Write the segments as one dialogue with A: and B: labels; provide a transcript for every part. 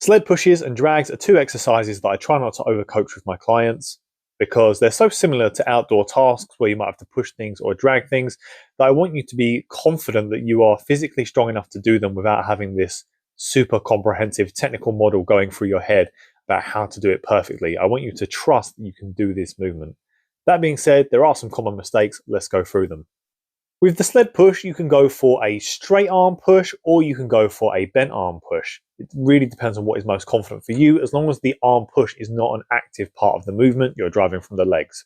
A: Sled pushes and drags are two exercises that I try not to overcoach with my clients because they're so similar to outdoor tasks where you might have to push things or drag things that I want you to be confident that you are physically strong enough to do them without having this super comprehensive technical model going through your head about how to do it perfectly. I want you to trust that you can do this movement. That being said, there are some common mistakes. Let's go through them. With the sled push, you can go for a straight arm push or you can go for a bent arm push. It really depends on what is most confident for you, as long as the arm push is not an active part of the movement, you're driving from the legs.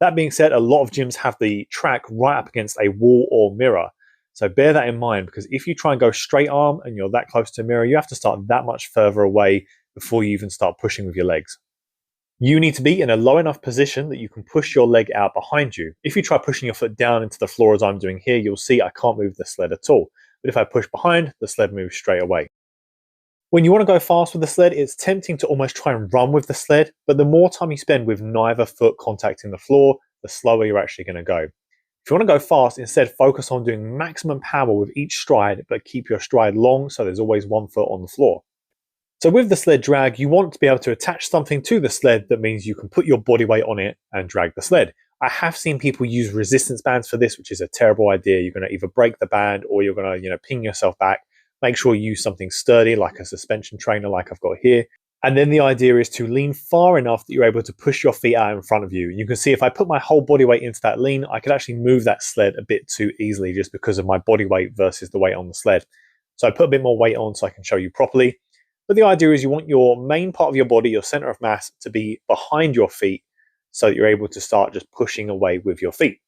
A: That being said, a lot of gyms have the track right up against a wall or mirror. So bear that in mind, because if you try and go straight arm and you're that close to a mirror, you have to start that much further away before you even start pushing with your legs. You need to be in a low enough position that you can push your leg out behind you. If you try pushing your foot down into the floor as I'm doing here, you'll see I can't move the sled at all. But if I push behind, the sled moves straight away. When you want to go fast with the sled, it's tempting to almost try and run with the sled, but the more time you spend with neither foot contacting the floor, the slower you're actually going to go. If you want to go fast, instead focus on doing maximum power with each stride, but keep your stride long so there's always one foot on the floor. So with the sled drag, you want to be able to attach something to the sled that means you can put your body weight on it and drag the sled. I have seen people use resistance bands for this, which is a terrible idea. You're going to either break the band or you're going to, ping yourself back. Make sure you use something sturdy like a suspension trainer like I've got here. And then the idea is to lean far enough that you're able to push your feet out in front of you. You can see if I put my whole body weight into that lean, I could actually move that sled a bit too easily just because of my body weight versus the weight on the sled. So I put a bit more weight on so I can show you properly. But the idea is you want your main part of your body, your center of mass, to be behind your feet so that you're able to start just pushing away with your feet.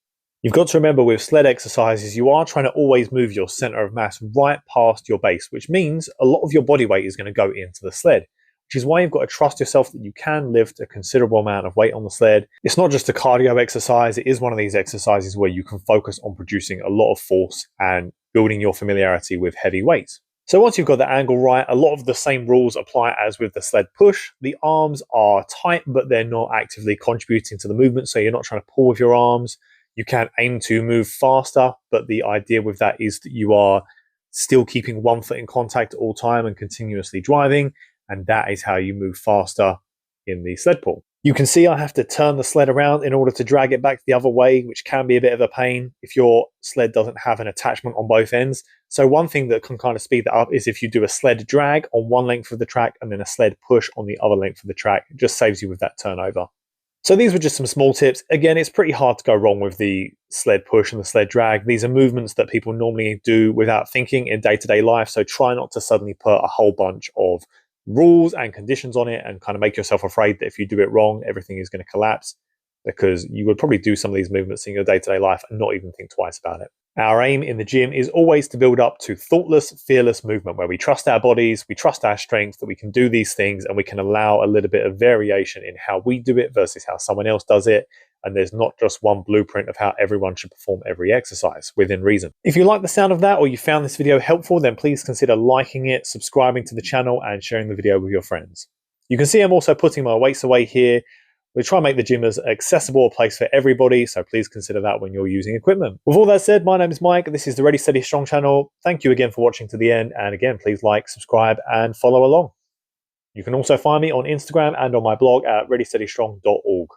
A: You've got to remember with sled exercises, you are trying to always move your center of mass right past your base, which means a lot of your body weight is going to go into the sled, which is why you've got to trust yourself that you can lift a considerable amount of weight on the sled. It's not just a cardio exercise, it is one of these exercises where you can focus on producing a lot of force and building your familiarity with heavy weights. So once you've got the angle right, a lot of the same rules apply as with the sled push. The arms are tight, but they're not actively contributing to the movement, so you're not trying to pull with your arms. You can aim to move faster, but the idea with that is that you are still keeping one foot in contact at all time and continuously driving, and that is how you move faster in the sled pull. You can see I have to turn the sled around in order to drag it back the other way, which can be a bit of a pain if your sled doesn't have an attachment on both ends. So one thing that can kind of speed that up is if you do a sled drag on one length of the track and then a sled push on the other length of the track. It just saves you with that turnover. So these were just some small tips. Again, it's pretty hard to go wrong with the sled push and the sled drag. These are movements that people normally do without thinking in day-to-day life. So try not to suddenly put a whole bunch of rules and conditions on it and kind of make yourself afraid that if you do it wrong, everything is going to collapse, because you would probably do some of these movements in your day-to-day life and not even think twice about it. Our aim in the gym is always to build up to thoughtless, fearless movement where we trust our bodies, we trust our strength, that we can do these things and we can allow a little bit of variation in how we do it versus how someone else does it. And there's not just one blueprint of how everyone should perform every exercise within reason. If you like the sound of that or you found this video helpful, then please consider liking it, subscribing to the channel and sharing the video with your friends. You can see I'm also putting my weights away here. We try and make the gym as accessible a place for everybody, so please consider that when you're using equipment. With all that said, my name is Mike. This is the Ready Steady Strong channel. Thank you again for watching to the end. And again, please like, subscribe and follow along. You can also find me on Instagram and on my blog at readysteadystrong.org.